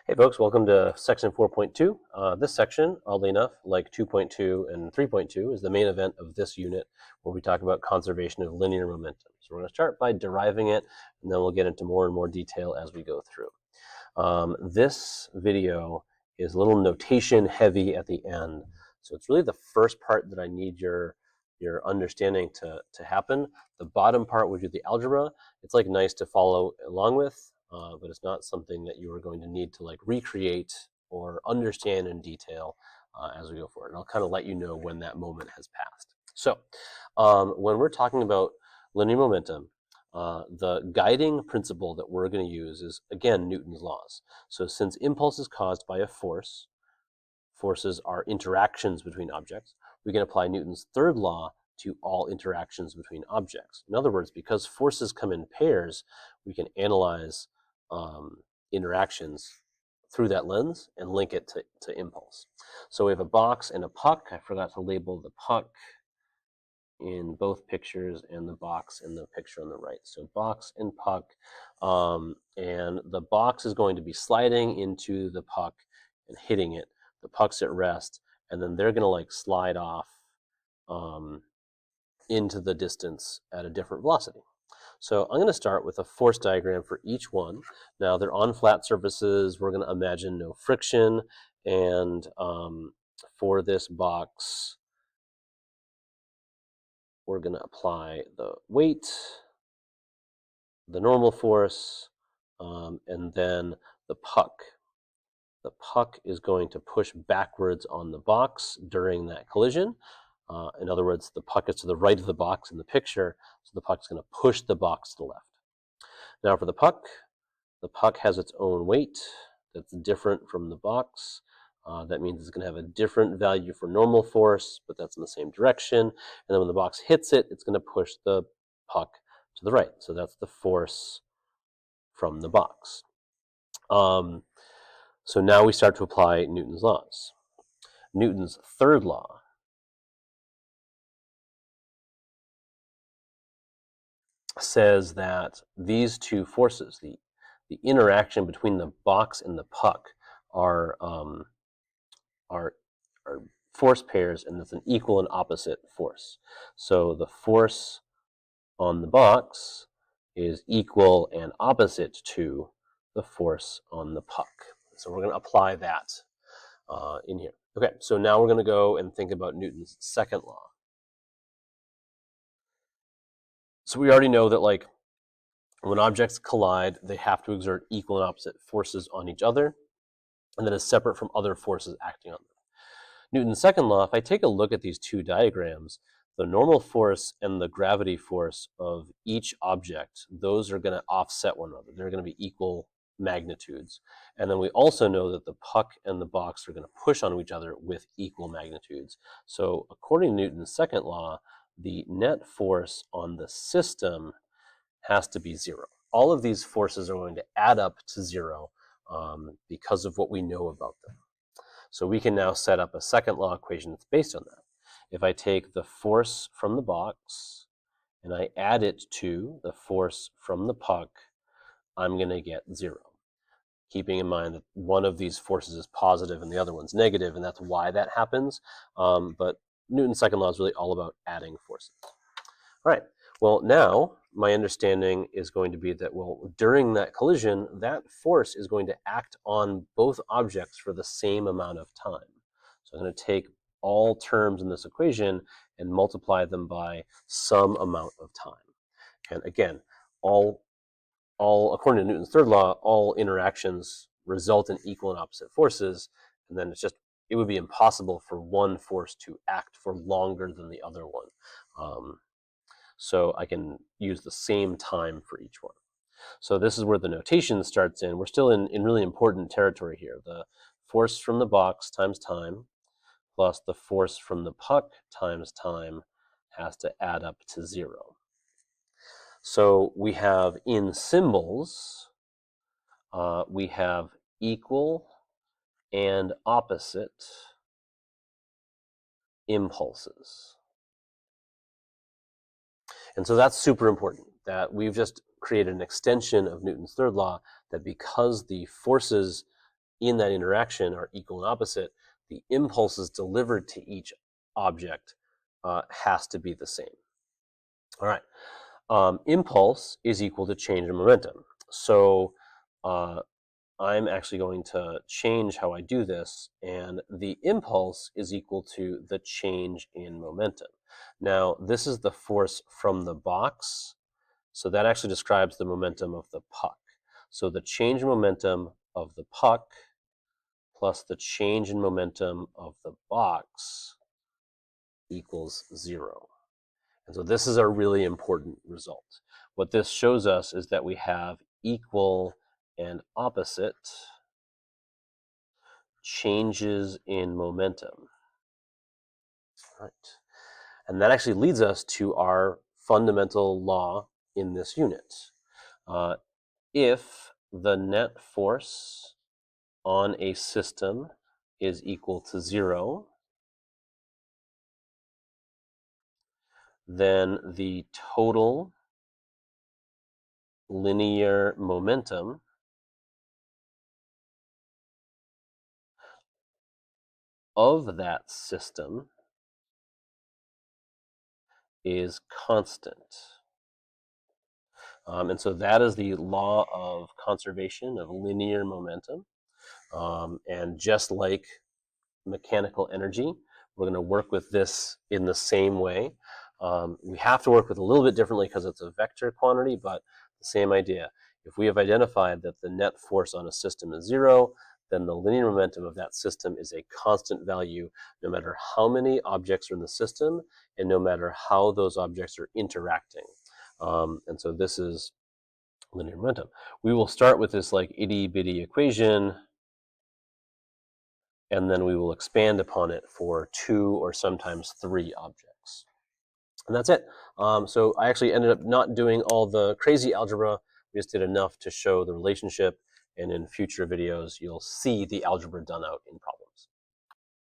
Hey folks, welcome to section 4.2. This section, oddly enough, like 2.2 and 3.2, is the main event of this unit where we talk about conservation of linear momentum. So we're going to start by deriving it, and then we'll get into more and more detail as we go through. This video is a little notation heavy at the end. So it's really the first part that I need your understanding to happen. The bottom part would be the algebra. It's like nice to follow along with, but it's not something that you are going to need to like recreate or understand in detail as we go forward. And I'll kind of let you know when that moment has passed. So when we're talking about linear momentum, the guiding principle that we're going to use is, again, Newton's laws. So since impulse is caused by a force, forces are interactions between objects, we can apply Newton's third law to all interactions between objects. In other words, because forces come in pairs, we can analyze interactions through that lens and link it to impulse. So we have a box and a puck. I forgot to label the puck in both pictures and the box in the picture on the right. So box and puck, and the box is going to be sliding into the puck and hitting it. The puck's at rest, and then they're going to like slide off into the distance at a different velocity. So I'm going to start with a force diagram for each one. Now they're on flat surfaces. We're going to imagine no friction, and for this box, we're going to apply the weight, the normal force, and then the puck. The puck is going to push backwards on the box during that collision. In other words, the puck is to the right of the box in the picture, so the puck is going to push the box to the left. Now for the puck has its own weight that's different from the box. That means it's going to have a different value for normal force, but that's in the same direction. And then when the box hits it, it's going to push the puck to the right. So that's the force from the box. So now we start to apply Newton's laws. Newton's third law says that these two forces, the interaction between the box and the puck, are force pairs, and that's an equal and opposite force. So the force on the box is equal and opposite to the force on the puck. So we're going to apply that in here. Okay, so now we're going to go and think about Newton's second law. So we already know that like when objects collide, they have to exert equal and opposite forces on each other, and that is separate from other forces acting on them. Newton's second law, if I take a look at these two diagrams, the normal force and the gravity force of each object, those are going to offset one another. They're going to be equal magnitudes. And then we also know that the puck and the box are going to push on each other with equal magnitudes. So according to Newton's second law, the net force on the system has to be zero. All of these forces are going to add up to zero because of what we know about them. So we can now set up a second law equation that's based on that. If I take the force from the box and I add it to the force from the puck, I'm going to get zero. Keeping in mind that one of these forces is positive and the other one's negative, and that's why that happens. But Newton's second law is really all about adding forces. All right. Well, now my understanding is going to be that, well, during that collision, that force is going to act on both objects for the same amount of time. So I'm going to take all terms in this equation and multiply them by some amount of time. And again, all according to Newton's third law, all interactions result in equal and opposite forces, and then it would be impossible for one force to act for longer than the other one. So I can use the same time for each one. So this is where the notation starts in. We're still in really important territory here. The force from the box times time plus the force from the puck times time has to add up to zero. So we have in symbols, we have equal and opposite impulses. And so that's super important, that we've just created an extension of Newton's third law, that because the forces in that interaction are equal and opposite, the impulses delivered to each object has to be the same. All right. Impulse is equal to change in momentum. So I'm actually going to change how I do this, and the impulse is equal to the change in momentum. Now, this is the force from the box, so that actually describes the momentum of the puck. So the change in momentum of the puck plus the change in momentum of the box equals 0. And so this is a really important result. What this shows us is that we have equal and opposite changes in momentum. Right. And that actually leads us to our fundamental law in this unit. If the net force on a system is equal to 0, then the total linear momentum of that system is constant. And so that is the law of conservation of linear momentum. And just like mechanical energy, we're going to work with this in the same way. We have to work with it a little bit differently because it's a vector quantity, but the same idea. If we have identified that the net force on a system is 0, then the linear momentum of that system is a constant value no matter how many objects are in the system and no matter how those objects are interacting. And so this is linear momentum. We will start with this like itty bitty equation, and then we will expand upon it for 2 or sometimes 3 objects. And that's it. So I actually ended up not doing all the crazy algebra. We just did enough to show the relationship, and in future videos you'll see the algebra done out in problems.